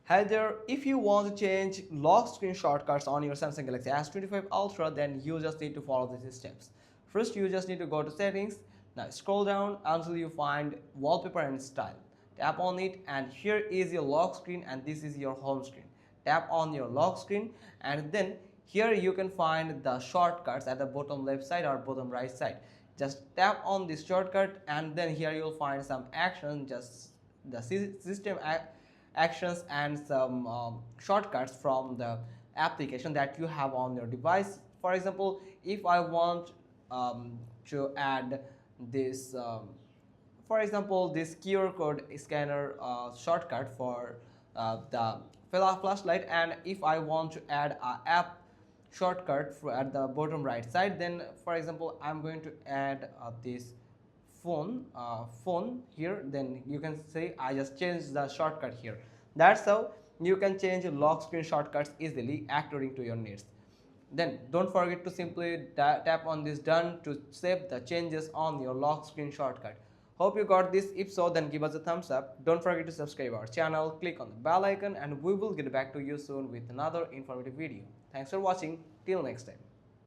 Hi there, if you want to change lock screen shortcuts on your Samsung Galaxy S25 Ultra, then you just need to follow these steps. First, you just need to go to settings. Now scroll down until you find wallpaper and style. Tap on it and here is your lock screen and this is your home screen. Tap on your lock screen and then here you can find the shortcuts at the bottom left side or bottom right side. Just tap on this shortcut and then here you'll find some action, just the system actions and some shortcuts from the application that you have on your device. For example, if I want to add this for example this QR code scanner shortcut for the flashlight, and if I want to add a app shortcut at the bottom right side, then for example I'm going to add this phone here, then you can say I just changed the shortcut here. That's how you can change lock screen shortcuts easily according to your needs. Then don't forget to simply tap on this done to save the changes on your lock screen shortcut. Hope you got this. If so, then give us a thumbs up. Don't forget to subscribe our channel, click on the bell icon, and we will get back to you soon with another informative video. Thanks for watching. Till next time.